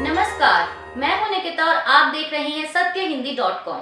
नमस्कार, मैं हूं निकिता और आप देख रहे हैं सत्यहिंदी.com।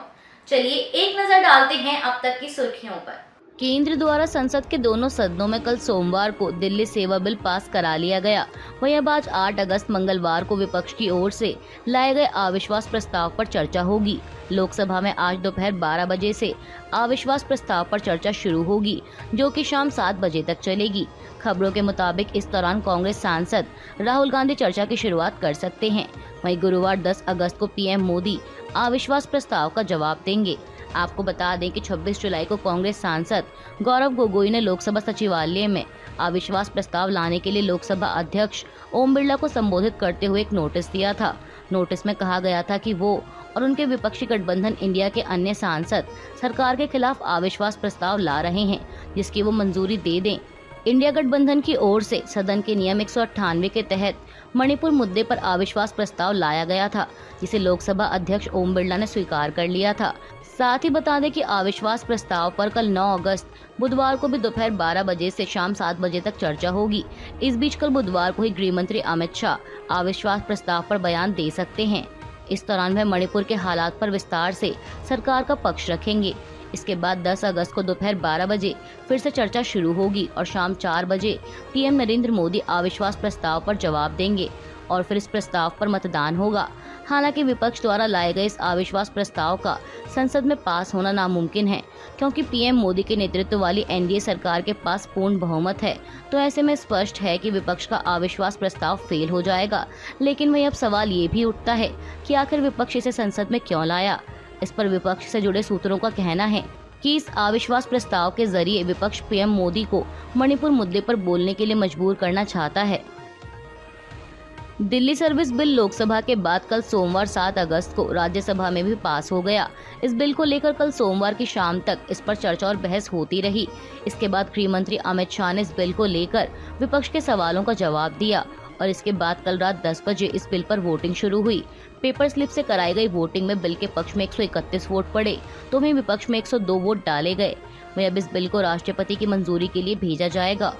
चलिए एक नजर डालते हैं अब तक की सुर्खियों पर। केंद्र द्वारा संसद के दोनों सदनों में कल सोमवार को दिल्ली सेवा बिल पास करा लिया गया। वहीं अब आज 8 अगस्त मंगलवार को विपक्ष की ओर से लाए गए अविश्वास प्रस्ताव पर चर्चा होगी। लोकसभा में आज दोपहर 12 बजे से अविश्वास प्रस्ताव पर चर्चा शुरू होगी, जो कि शाम 7 बजे तक चलेगी। खबरों के मुताबिक इस दौरान कांग्रेस सांसद राहुल गांधी चर्चा की शुरुआत कर सकते हैं। वहीं गुरुवार 10 अगस्त को पीएम मोदी अविश्वास प्रस्ताव का जवाब देंगे। आपको बता दें कि 26 जुलाई को कांग्रेस सांसद गौरव गोगोई ने लोकसभा सचिवालय में अविश्वास प्रस्ताव लाने के लिए लोकसभा अध्यक्ष ओम बिरला को संबोधित करते हुए एक नोटिस दिया था। नोटिस में कहा गया था कि वो और उनके विपक्षी गठबंधन इंडिया के अन्य सांसद सरकार के खिलाफ अविश्वास प्रस्ताव ला रहे हैं, जिसकी वो मंजूरी दे दें। इंडिया गठबंधन की ओर से सदन के नियम 198 के तहत मणिपुर मुद्दे पर अविश्वास प्रस्ताव लाया गया था, जिसे लोकसभा अध्यक्ष ओम बिरला ने स्वीकार कर लिया था। साथ ही बता दें कि अविश्वास प्रस्ताव पर कल 9 अगस्त बुधवार को भी दोपहर 12 बजे से शाम 7 बजे तक चर्चा होगी। इस बीच कल बुधवार को ही गृह मंत्री अमित शाह अविश्वास प्रस्ताव पर बयान दे सकते हैं। इस दौरान वह मणिपुर के हालात पर विस्तार से सरकार का पक्ष रखेंगे। इसके बाद 10 अगस्त को दोपहर 12 बजे फिर से चर्चा शुरू होगी और शाम 4 बजे पीएम नरेंद्र मोदी अविश्वास प्रस्ताव पर जवाब देंगे और फिर इस प्रस्ताव पर मतदान होगा। हालांकि विपक्ष द्वारा लाए गए इस अविश्वास प्रस्ताव का संसद में पास होना नामुमकिन है, क्योंकि पीएम मोदी के नेतृत्व वाली एनडीए सरकार के पास पूर्ण बहुमत है। तो ऐसे में स्पष्ट है कि विपक्ष का अविश्वास प्रस्ताव फेल हो जाएगा। लेकिन वही अब सवाल ये भी उठता है कि आखिर विपक्ष इसे संसद में क्यों लाया। इस पर विपक्ष से जुड़े सूत्रों का कहना है कि इस अविश्वास प्रस्ताव के जरिए विपक्ष पीएम मोदी को मणिपुर मुद्दे पर बोलने के लिए मजबूर करना चाहता है। दिल्ली सर्विस बिल लोकसभा के बाद कल सोमवार 7 अगस्त को राज्यसभा में भी पास हो गया। इस बिल को लेकर कल सोमवार की शाम तक इस पर चर्चा और बहस होती रही। इसके बाद गृह मंत्री अमित शाह ने इस बिल को लेकर विपक्ष के सवालों का जवाब दिया और इसके बाद कल रात 10 बजे इस बिल पर वोटिंग शुरू हुई। पेपर स्लिप से कराई गई वोटिंग में बिल के पक्ष में 131 वोट पड़े, तो वहीं विपक्ष में 102 वोट डाले गए। वहीं अब इस बिल को राष्ट्रपति की मंजूरी के लिए भेजा जाएगा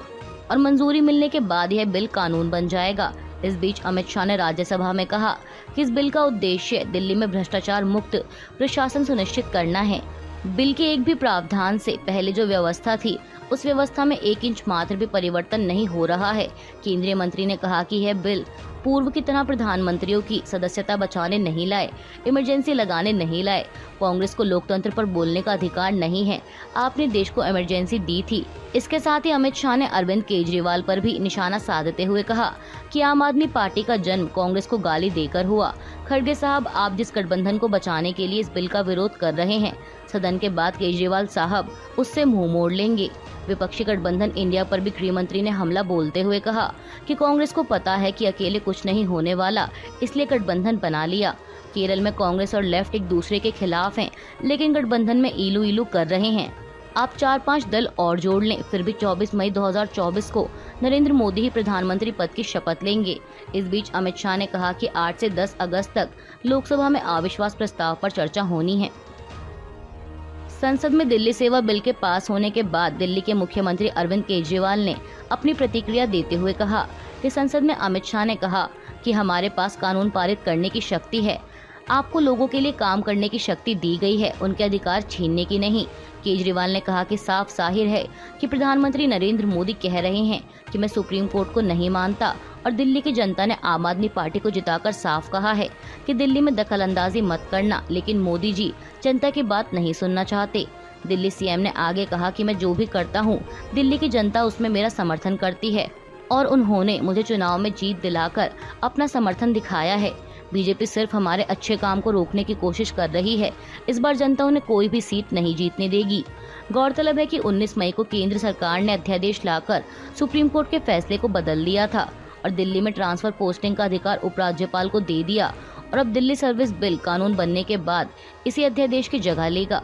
और मंजूरी मिलने के बाद यह बिल कानून बन जाएगा। इस बीच अमित शाह ने राज्यसभा में कहा कि इस बिल का उद्देश्य दिल्ली में भ्रष्टाचार मुक्त प्रशासन सुनिश्चित करना है। बिल के एक भी प्रावधान से पहले जो व्यवस्था थी उस व्यवस्था में 1 इंच मात्र भी परिवर्तन नहीं हो रहा है। केंद्रीय मंत्री ने कहा कि यह बिल पूर्व की तरह प्रधानमंत्रियों की सदस्यता बचाने नहीं लाए, इमरजेंसी लगाने नहीं लाए। कांग्रेस को लोकतंत्र पर बोलने का अधिकार नहीं है, आपने देश को इमरजेंसी दी थी। इसके साथ ही अमित शाह ने अरविंद केजरीवाल पर भी निशाना साधते हुए कहा कि आम आदमी पार्टी का जन्म कांग्रेस को गाली देकर हुआ। खड़गे साहब, आप जिस गठबंधन को बचाने के लिए इस बिल का विरोध कर रहे हैं, सदन के बाद केजरीवाल साहब उससे मुंह मोड़ लेंगे। विपक्षी गठबंधन इंडिया पर भी गृह मंत्री ने हमला बोलते हुए कहा कि कांग्रेस को पता है कि अकेले कुछ नहीं होने वाला, इसलिए गठबंधन बना लिया। केरल में कांग्रेस और लेफ्ट एक दूसरे के खिलाफ हैं, लेकिन गठबंधन में इलू इलू कर रहे हैं। आप 4-5 दल और जोड़ लें, फिर भी 24 मई 2024 को नरेंद्र मोदी ही प्रधानमंत्री पद की शपथ लेंगे। इस बीच अमित शाह ने कहा कि 8 से 10 अगस्त तक लोकसभा में अविश्वास प्रस्ताव पर चर्चा होनी है। संसद में दिल्ली सेवा बिल के पास होने के बाद दिल्ली के मुख्यमंत्री अरविंद केजरीवाल ने अपनी प्रतिक्रिया देते हुए कहा कि संसद में अमित शाह ने कहा कि हमारे पास कानून पारित करने की शक्ति है, आपको लोगों के लिए काम करने की शक्ति दी गई है, उनके अधिकार छीनने की नहीं। केजरीवाल ने कहा कि साफ जाहिर है कि प्रधानमंत्री नरेंद्र मोदी कह रहे हैं कि मैं सुप्रीम कोर्ट को नहीं मानता और दिल्ली की जनता ने आम आदमी पार्टी को जिताकर साफ कहा है कि दिल्ली में दखलंदाजी मत करना, लेकिन मोदी जी जनता की बात नहीं सुनना चाहते। दिल्ली सीएम ने आगे कहा कि मैं जो भी करता हूँ दिल्ली की जनता उसमें मेरा समर्थन करती है और उन्होंने मुझे चुनाव में जीत दिलाकर अपना समर्थन दिखाया है। बीजेपी सिर्फ हमारे अच्छे काम को रोकने की कोशिश कर रही है। इस बार जनता उन्हें कोई भी सीट नहीं जीतने देगी। गौरतलब है कि 19 मई को केंद्र सरकार ने अध्यादेश लाकर सुप्रीम कोर्ट के फैसले को बदल दिया था और दिल्ली में ट्रांसफर पोस्टिंग का अधिकार उपराज्यपाल को दे दिया और अब दिल्ली सर्विस बिल कानून बनने के बाद इसी अध्यादेश की जगह लेगा।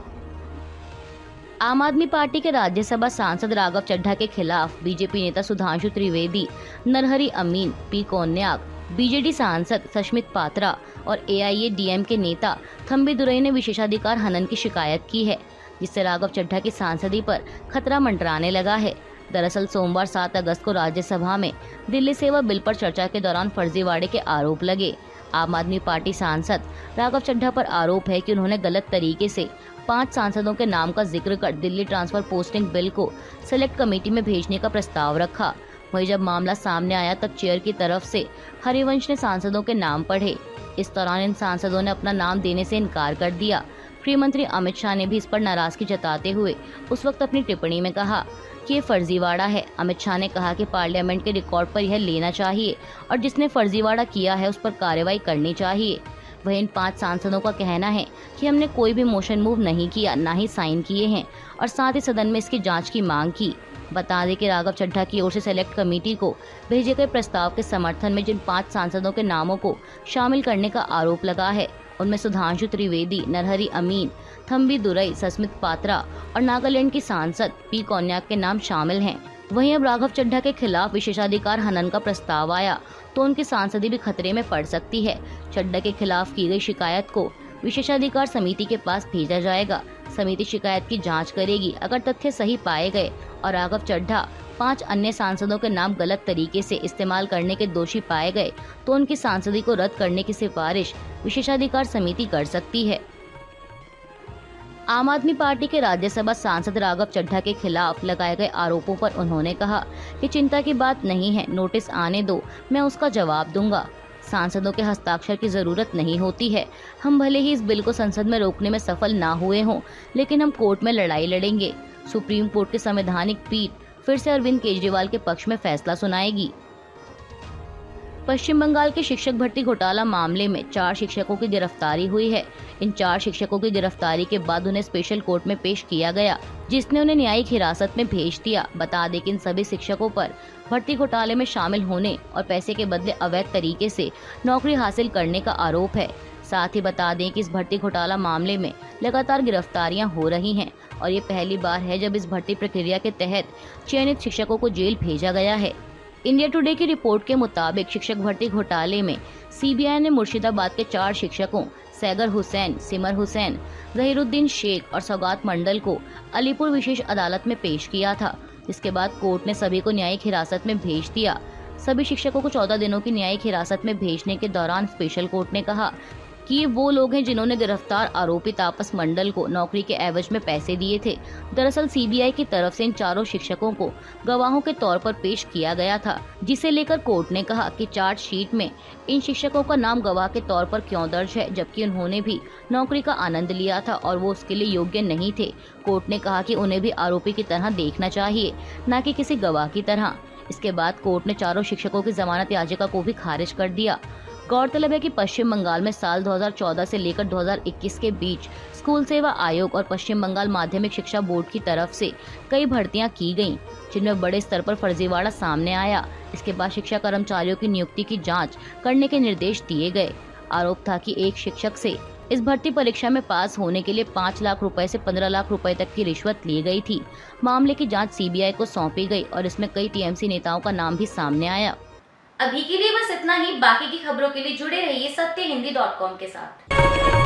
आम आदमी पार्टी के राज्यसभा सांसद राघव चड्ढा के खिलाफ बीजेपी नेता सुधांशु त्रिवेदी, नरहरि अमीन, पी कोन्याक, बीजेडी सांसद सस्मित पात्रा और एआईएडीएम के नेता थम्बी दुरई ने विशेषाधिकार हनन की शिकायत की है, जिससे राघव चड्ढा की सांसदी पर खतरा मंडराने लगा है। दरअसल सोमवार 7 अगस्त को राज्यसभा में दिल्ली सेवा बिल पर चर्चा के दौरान फर्जीवाड़े के आरोप लगे। आम आदमी पार्टी सांसद राघव चड्ढा पर आरोप है कि उन्होंने गलत तरीके से 5 सांसदों के नाम का जिक्र कर दिल्ली ट्रांसफर पोस्टिंग बिल को सिलेक्ट कमेटी में भेजने का प्रस्ताव रखा। वहीं जब मामला सामने आया तब चेयर की तरफ से हरिवंश ने सांसदों के नाम पढ़े। इस दौरान इन सांसदों ने अपना नाम देने से इनकार कर दिया। गृह मंत्री अमित शाह ने भी इस पर नाराजगी जताते हुए उस वक्त अपनी टिप्पणी में कहा कि ये फर्जीवाड़ा है। अमित शाह ने कहा कि पार्लियामेंट के रिकॉर्ड पर यह लेना चाहिए और जिसने फर्जीवाड़ा किया है उस पर कार्रवाई करनी चाहिए। वहीं इन 5 सांसदों का कहना है कि हमने कोई भी मोशन मूव नहीं किया, ना ही साइन किए हैं और साथ ही सदन में इसकी जांच की मांग की। बता दें कि राघव चड्ढा की ओर से सेलेक्ट कमेटी को भेजे गए प्रस्ताव के समर्थन में जिन 5 सांसदों के नामों को शामिल करने का आरोप लगा है उनमें सुधांशु त्रिवेदी, नरहरि अमीन, थम्बी दुरई, सस्मित पात्रा और नागालैंड की सांसद पी कौन्याक के नाम शामिल हैं। वहीं अब राघव चड्ढा के खिलाफ विशेषाधिकार हनन का प्रस्ताव आया तो उनकी सांसदी भी खतरे में पड़ सकती है। चड्ढा के खिलाफ की गई शिकायत को विशेषाधिकार समिति के पास भेजा जाएगा। समिति शिकायत की जांच करेगी। अगर तथ्य सही पाए गए और राघव चड्ढा 5 अन्य सांसदों के नाम गलत तरीके से इस्तेमाल करने के दोषी पाए गए तो उनकी सांसदी को रद्द करने की सिफारिश विशेषाधिकार समिति कर सकती है। आम आदमी पार्टी के राज्यसभा सांसद राघव चड्ढा के खिलाफ लगाए गए आरोपों पर उन्होंने कहा कि चिंता की बात नहीं है, नोटिस आने दो, मैं उसका जवाब दूंगा। सांसदों के हस्ताक्षर की जरूरत नहीं होती है। हम भले ही इस बिल को संसद में रोकने में सफल ना हुए हों, लेकिन हम कोर्ट में लड़ाई लड़ेंगे। सुप्रीम कोर्ट की संवैधानिक पीठ फिर से अरविंद केजरीवाल के पक्ष में फैसला सुनाएगी। पश्चिम बंगाल के शिक्षक भर्ती घोटाला मामले में 4 शिक्षकों की गिरफ्तारी हुई है। इन 4 शिक्षकों की गिरफ्तारी के बाद उन्हें स्पेशल कोर्ट में पेश किया गया, जिसने उन्हें न्यायिक हिरासत में भेज दिया। बता दें कि इन सभी शिक्षकों पर भर्ती घोटाले में शामिल होने और पैसे के बदले अवैध तरीके से नौकरी हासिल करने का आरोप है। साथ ही बता दें कि इस भर्ती घोटाला मामले में लगातार गिरफ्तारियां हो रही हैं और ये पहली बार है जब इस भर्ती प्रक्रिया के तहत चयनित शिक्षकों को जेल भेजा गया है। इंडिया टुडे की रिपोर्ट के मुताबिक शिक्षक भर्ती घोटाले में सीबीआई ने मुर्शिदाबाद के 4 शिक्षकों सैगर हुसैन, सिमर हुसैन, जहीरुद्दीन शेख और सौगात मंडल को अलीपुर विशेष अदालत में पेश किया था, जिसके बाद कोर्ट ने सभी को न्यायिक हिरासत में भेज दिया। सभी शिक्षकों को 14 दिनों की न्यायिक हिरासत में भेजने के दौरान स्पेशल कोर्ट ने कहा कि ये वो लोग हैं जिन्होंने गिरफ्तार आरोपी तापस मंडल को नौकरी के एवज में पैसे दिए थे। दरअसल सीबीआई की तरफ से इन 4 शिक्षकों को गवाहों के तौर पर पेश किया गया था, जिसे लेकर कोर्ट ने कहा कि चार्जशीट में इन शिक्षकों का नाम गवाह के तौर पर क्यों दर्ज है, जबकि उन्होंने भी नौकरी का आनंद लिया था और वो उसके लिए योग्य नहीं थे। कोर्ट ने कहा कि उन्हें भी आरोपी की तरह देखना चाहिए, न कि किसी गवाह की तरह। इसके बाद कोर्ट ने 4 शिक्षकों की जमानत याचिका को भी खारिज कर दिया। गौरतलब है कि पश्चिम बंगाल में साल 2014 से लेकर 2021 के बीच स्कूल सेवा आयोग और पश्चिम बंगाल माध्यमिक शिक्षा बोर्ड की तरफ से कई भर्तियां की गईं, जिनमें बड़े स्तर पर फर्जीवाड़ा सामने आया। इसके बाद शिक्षा कर्मचारियों की नियुक्ति की जांच करने के निर्देश दिए गए। आरोप था कि एक शिक्षक से इस भर्ती परीक्षा में पास होने के लिए 5 लाख रुपए से 15 लाख रुपए तक की रिश्वत ली गई थी। मामले की जाँच सीबीआई को सौंपी गई और इसमें कई टीएमसी नेताओं का नाम भी सामने आया। अभी के लिए बस इतना ही। बाकी की खबरों के लिए जुड़े रहिए सत्यहिंदी.com के साथ।